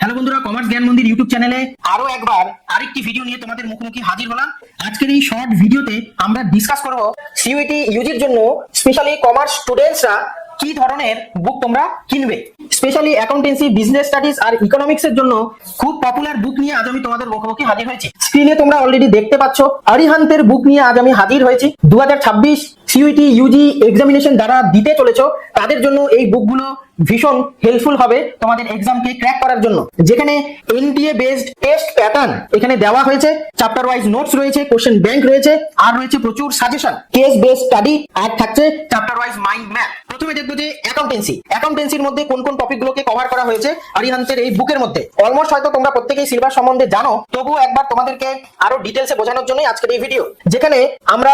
Hello বন্ধুরা, commerce জ্ঞান মন্দির ইউটিউব চ্যানেলে আরো একবার আরেকটি ভিডিও নিয়ে তোমাদের মুখোমুখি হাজির হলাম। আজকের এই শর্ট ভিডিওতে আমরা ডিসকাস করব সিইউটি ইউজির জন্য স্পেশালি কমার্স স্টুডেন্টসরা কি ধরনের বুক তোমরা কিনবে। স্পেশালি অ্যাকাউন্টেন্সি, বিজনেস স্টাডিজ আর ইকোনমিক্স এর জন্য খুব পপুলার বুক নিয়ে আজ আমি তোমাদের মুখোমুখি হাজির হয়েছি। স্ক্রিনে তোমরা অলরেডি দেখতে পাচ্ছ আরিহান্তের বুক নিয়ে আজ আমি হাজির হয়েছি। 2026 সিইউটি ইউজি এক্সামিনেশন যারা দিতে চলেছো তাদের জন্য এই বুকগুলো ভীষণ হেল্পফুল হবে তোমাদের এক্সামকে ক্র্যাক করার জন্য। যেখানে এনটিএ বেসড টেস্ট প্যাটার্ন এখানে দেওয়া হয়েছে, চ্যাপ্টার ওয়াইজ নোটস রয়েছে, কোশ্চেন ব্যাংক রয়েছে, আর রয়েছে প্রচুর সাজেশন, কেস বেসড স্টাডি, আর থাকছে চ্যাপ্টার ওয়াইজ মাইন্ড ম্যাপ। প্রথমে দেখবো যে অ্যাকাউন্টেন্সির মধ্যে কোন কোন টপিকগুলোকে কভার করা হয়েছে আরিহান্তের এই বুকের মধ্যে। অলমোস্ট হয়তো তোমরা প্রত্যেকেই সিলেবাস সম্বন্ধে জানো, তবুও একবার তোমাদেরকে আরো ডিটেলসে বোঝানোর জন্যই আজকের এই ভিডিও। যেখানে আমরা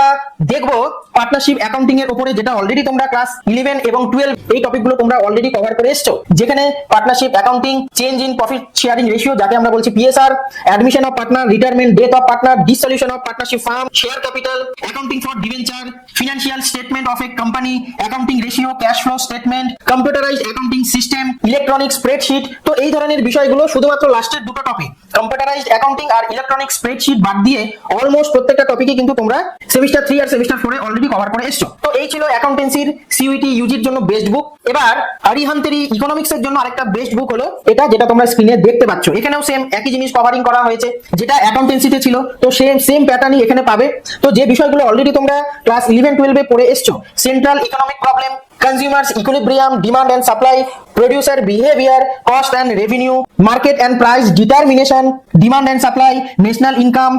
দেখবো পার্টনারশিপ অ্যাকাউন্টিং এর উপরে, যেটা অলরেডি তোমরা ক্লাস 11 এবং 12 এই টপিকগুলো তোমরা অলরেডি কভার করে এসছো। যেখানে partnership accounting, change in profit sharing ratio যাকে আমরা বলছি PSR, admission of partner, retirement, death of partner, dissolution of partnership firm, share capital, accounting for debenture, financial statement of a company, accounting ratio, cash flow statement, computerised accounting system, electronic spreadsheet. তো এই ধরনের বিষয়গুলো শুধুমাত্র লাস্টের দুটো topic computerised accounting আর electronic spreadsheet বাদ দিয়ে অলমোস্ট প্রত্যেকটা টপিকই কিন্তু তোমরা সেমিস্টার 3 আর সেমিস্টার 4 এ অলরেডি কভার করে এসছো। তো এই ছিল অ্যাকাউন্টেন্সির সিইউটি ইউজির জন্য বেস্ট বুক। এবার আরিহান্তের ইকোনমিক্স এর জন্য আরেকটা বেস্ট বুক হলো এটা, যেটা তোমরা স্ক্রিনে দেখতে পাচ্ছ। এখানেও সেম একই জিনিস কভারিং করা হয়েছে যেটা অ্যাকাউন্টেন্সিতে ছিল, তো সেম প্যাটার্নই এখানে পাবে। তো যে বিষয়গুলো অলরেডি তোমরা ক্লাস 11-12 এ পড়ে এসছো, central economic problem, consumers equilibrium, demand and supply, producer behavior, cost and revenue, market and price determination, demand and supply, national income,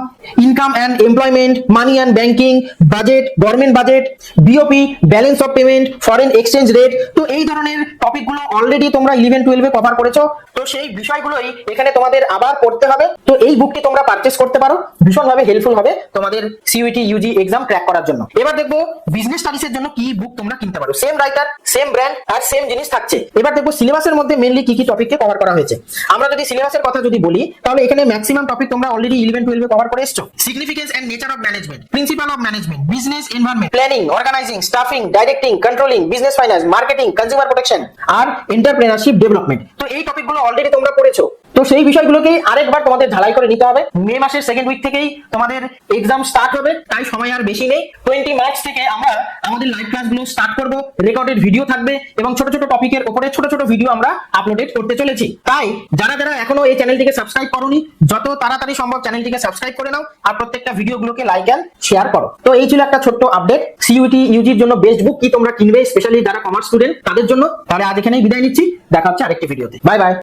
income and employment, money and banking, budget, government budget, BOP, balance of payment, foreign exchange rate। তো এই ধরনের টপিকগুলো already তোমরা 11-12 এ cover করেছো, তো সেই বিষয়গুলোই এখানে তোমাদের আবার পড়তে হবে। তো এই বুকটি তোমরা পারচেজ করতে পারো, ভীষণভাবে হেল্পফুল হবে তোমাদের সিইউটি ইউজি এক্সাম ক্র্যাক করার জন্য। এবার দেখবো বিজনেস স্টাডিজ এর জন্য কি বুক তোমরা কিনতে পারো। সেম রাইটার, সেম ব্র্যান্ড আর সেম জিনিস থাকছে। এবার দেখবো সিলেবাসের মধ্যে মেইনলি কি কি টপিককে কভার করা হয়েছে। আমরা যদি সিলেবাসের কথা যদি বলি, তাহলে এখানে ম্যাক্সিমাম টপিক তোমরা অলরেডি 11-12 এ কভার করে এসছো। Significance and nature of management, principal of management, business environment, planning, organising, staffing, directing, controlling, business finance, marketing, consumer protection আর এন্টারপ্রেনারশিপ ডেভেলপমেন্ট। তো এই টপিকগুলো অলরেডি তোমরা পড়েছো। তো সেই বিষয়গুলোকে আরেকবার তোমাদের ঝালাই করে নিতে হবে। মে মাসের সেকেন্ড উইক থেকেই তোমাদের এক্সাম স্টার্ট হবে, তাই সময় আর বেশি নেই। 20 মার্চ থেকে আমরা আমাদের লাইভ ক্লাসগুলো স্টার্ট করব, রেকর্ডেড ভিডিও থাকবে এবং ছোট ছোট টপিকের উপরে ছোট ছোট ভিডিও আমরা আপলোডেড করতে চলেছি। তাই যারা যারা এখনো এই চ্যানেলটিকে সাবস্ক্রাইব করোনি, যত তাড়াতাড়ি সম্ভব চ্যানেলটিকে সাবস্ক্রাইব করে নাও আর প্রত্যেকটা ভিডিওগুলোকে লাইক এন্ড শেয়ার করো। তো এই ছিল একটা ছোট্ট আপডেট সিইউটি ইউজির জন্য বেস্ট বুক কি তোমরা কিনবে, স্পেশালি যারা কমার্স স্টুডেন্ট তাদের জন্য। তাহলে আজ এখানেই বিদায় নিচ্ছি, দেখা হচ্ছে আরেকটি ভিডিওতে। Bye bye.